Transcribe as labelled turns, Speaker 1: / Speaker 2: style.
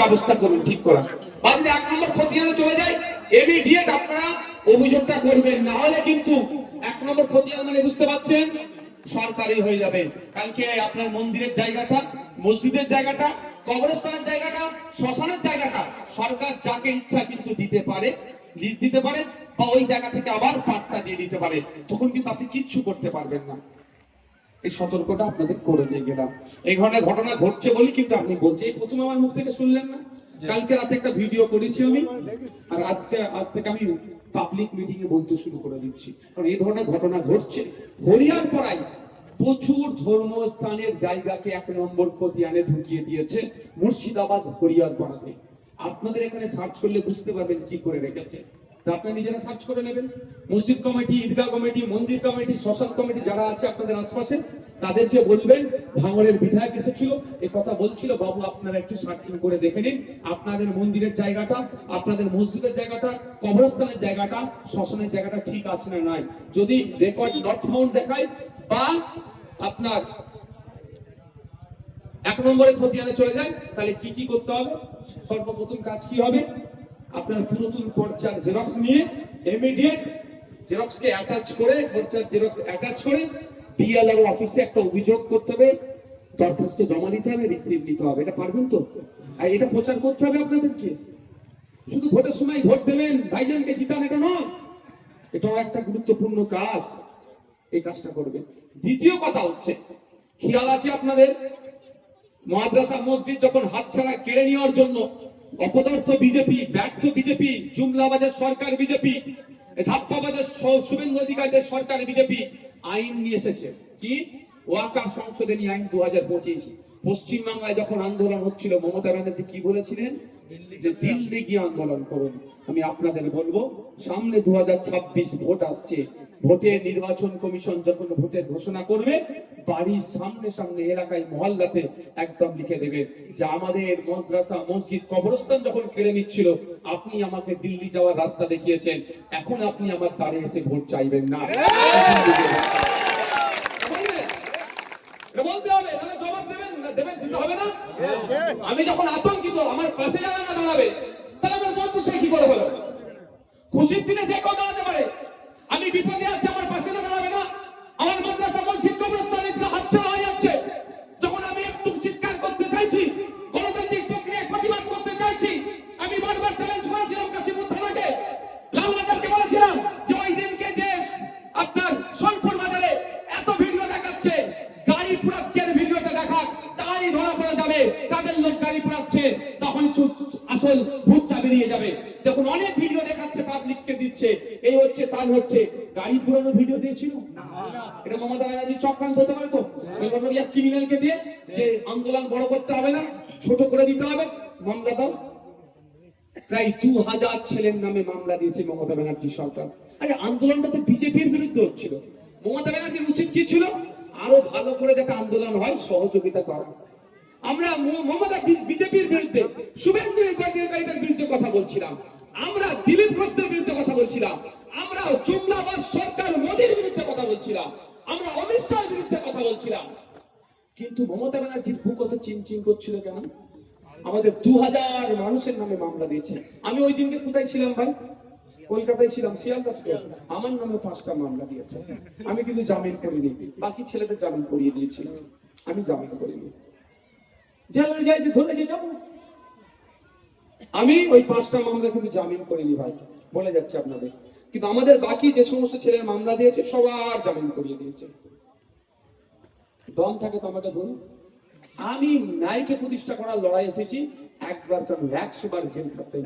Speaker 1: ব্যবস্থা করুন ঠিক করা। আর যদি 1 নম্বর খতিয়ানে চলে যায় ইমিডিয়েট আপনারা অভিযোগটা করবেন, না হলে কিন্তু 1 নম্বর খতিয়ান মানে বুঝতে পারছেন সরকারি হয়ে যাবে। কালকে আপনার মন্দিরের জায়গাটা, মসজিদের জায়গাটা, কবরস্থানের জায়গাটা, শ্মশানের জায়গাটা সরকার যাকে ইচ্ছা কিন্তু দিতে পারে, লিজ দিতে পারে, বা ওই জায়গা থেকে আবার পাট্টা দিয়ে দিতে পারে। তখন কিন্তু আপনি কিচ্ছু করতে পারবেন না। এই সতর্কটা আপনাদের করে দিয়ে গেলাম। এই ধরনের ঘটনা ঘটছে বলি কিন্তু আপনি বলছেন, এই প্রথম আমার মুখ থেকে শুনলেন না? কালকে রাতে একটা ভিডিও করেছি আমি, আর আজ থেকে আমি পাবলিক মিটিং এ বলতে শুরু করে দিচ্ছি, কারণ এই ধরনের ঘটনা ঘটছে। হরিয়ার পাড়ায় প্রচুর ধর্মস্থানের জায়গাকে 1 নম্বর খতিয়ানে ঢুকিয়ে দিয়েছে মুর্শিদাবাদ হরিয়ার পাড়াতে। আপনাদের এখানে সার্চ করলে বুঝতে পারবেন কি করে রেখেছে। আপনারা নিজেরা সার্চ করে নেবেন। মসজিদ কমিটি, ঈদগাহ কমিটি, মন্দির কমিটি, শ্মশান কমিটি যারা আছে আপনাদের আশপাশে, তাদেরকে বলবেন, ভাঙড়ের বিধায়ক এসেছিল, এই কথা বলছিল, বাবু আপনারা একটু সার্চিং করে দেখে নিন আপনাদের মন্দিরের জায়গাটা, আপনাদের মসজিদের জায়গাটা, কবরস্থানের জায়গাটা, শ্মশানের জায়গাটা ঠিক আছে না নাই। যদি রেকর্ড নট ফাউন্ড দেখায় বা আপনার 1 নম্বরে খতিয়ানে চলে যায়, তাহলে কি কি করতে হবে? সর্বপ্রথম কাজ কি হবে? আপনার পুরাতন পর্চার জেরক্স নিয়ে ইমিডিয়েট জেরক্সকে অ্যাটাচ করে, পর্চার জেরক্স অ্যাটাচ করে বিএলআর অফিসে একটা অভিযোগ করতে হবে, দরখাস্ত জমা দিতে হবে, রিসিভ নিতে হবে। এটা পারবেন তো? আর এটা প্রচার করতে হবে আপনাদেরকে। শুধু ভোটের সময় ভোট দেবেন, ভাইজানকে জিতান, এটা নয়। এটাও একটা গুরুত্বপূর্ণ কাজ, এই কাজটা করবেন। দ্বিতীয় কথা হচ্ছে, খেয়াল আছে আপনাদের, মাদ্রাসা মসজিদ যখন হাতছাড়া কেড়ে নেওয়ার জন্য অপদার্থ বিজেপি, ব্যর্থ বিজেপি, জুমলাবাজার সরকার বিজেপি, ধাপ্পাবাজার শুভেন্দু অধিকারীদের সরকার বিজেপি আইন নিয়ে এসেছে। কি? ওয়াকফ সংশোধনী আইন 2025। পশ্চিমবাংলায় যখন আন্দোলন হচ্ছিল, মমতা ব্যানার্জি কি বলেছিলেন? যে দিল্লি গিয়ে আন্দোলন করুন। আমি আপনাদের বলবো, সামনে 2026 ভোট আসছে। ভোটে নির্বাচন কমিশন যখন ভোটের ঘোষণা করবে, বাড়ির সামনে সামনে এলাকায় মহল্লাতে একদম লিখে দেবে যে আমাদের মাদ্রাসা মসজিদ কবরস্থান যখন কেড়ে নিচ্ছিল, আপনি আমাকে দিল্লি যাওয়ার রাস্তা দেখিয়েছেন, এখন আপনি আমার দ্বারে এসে ভোট চাইবেন না। বলতে হবে, তাহলে জবাব দেবেন না, দেবেন, দিতে হবে না? আমি যখন আতঙ্কিত, আমার পাশে যারা না দাঁড়াবে, তাহলে আমার বন্ধু সে কি করে বলো? খুশির দিনে যে কেউ দাঁড়াতে পারে, আমি বিপদে আছি, আমার পাশে না দাঁড়াবে না? আমার মাদ্রাসা মসজিদ কবরস্থান হাতছাড়া হয়ে যাচ্ছে, যখন আমি একটু চিৎকার করতে চাইছি, গণতান্ত্রিক প্রক্রিয়ায় প্রতিবাদ করতে চাইছি, আমি বারবার চ্যালেঞ্জ করেছিলাম কাশীপুর থানাকে, লালবাজারকে বলেছিলাম যে ওই দিনকে যে আপনার সোনপুর বাজারে এত ভিডিও দেখাচ্ছে, গাড়ি পুরাচ্ছে, ভিডিওটা দেখা তাই ধরা পড়ে যাবে তাদের লোক গাড়ি পুরাচ্ছে, তখন আসল ভূতটা বেরিয়ে যাবে। দেখুন অনেক ভিডিও দেখাচ্ছে, পাবলিককে দিচ্ছে, এই হচ্ছে তাই হচ্ছে। গাড়ি পুরানো ভিডিও দিয়েছিল না, এটা মমতা ব্যানার্জি চক্রান্ত হতে পারে। তো এই বছর ক্রিমিনালকে দিয়ে যে আন্দোলন বড় করতে হবে না, ছোট করে দিতে হবে, মামলা দাও। প্রায় 2000 ছেলের নামে মামলা দিয়েছে মমতা ব্যানার্জি সরকার। আরে আন্দোলনটা তো বিজেপির বিরুদ্ধে হচ্ছিল, মমতা ব্যানার্জির উচিত কি ছিল? আরো ভালো করে যাতে আন্দোলন হয় সহযোগিতা করা। আমরা মমতা বিজেপির বিরুদ্ধে, শুভেন্দু অধিকারীদের বিরুদ্ধে কথা বলছিলাম, আমরা দিলীপ ঘোষের বিরুদ্ধে কথা বলছিলাম, আমরা জুমলাবাদ সরকার মোদির বিরুদ্ধে কথা বলছিলাম, আমরা অমিত শাহের বিরুদ্ধে কথা বলছিলাম। কিন্তু মমতা ব্যানার্জির বুক কত চিনচিন করছিল কেন? আমাদের 2000 মানুষের নামে মামলা দিয়েছে। আমি ওই দিনকে কোথায় ছিলাম ভাই? কলকাতায় ছিলাম, শিয়ালদাতে। আমার নামে 5টা মামলা দিয়েছে। আমি কিন্তু জামিন করিনি, বাকি ছেলেদের জামিন করিয়ে দিয়েছিলাম, আমি জামিন করিনি। জেলায় যাই ধরেছে যাবো, আমি ওই 5টা মামলা কিন্তু জামিন করিনি ভাই, বলে যাচ্ছে আপনাদের। কিন্তু আমাদের বাকি যে সমস্ত ছেলের মামলা দিয়েছে সবার জামিন করিয়ে দিয়েছে। দম থাকে তো আমাকে ধরুন। আমি ন্যায়কে প্রতিষ্ঠা করার লড়াই এসেছি, একবার কেন 100 বার জেল খাটতে।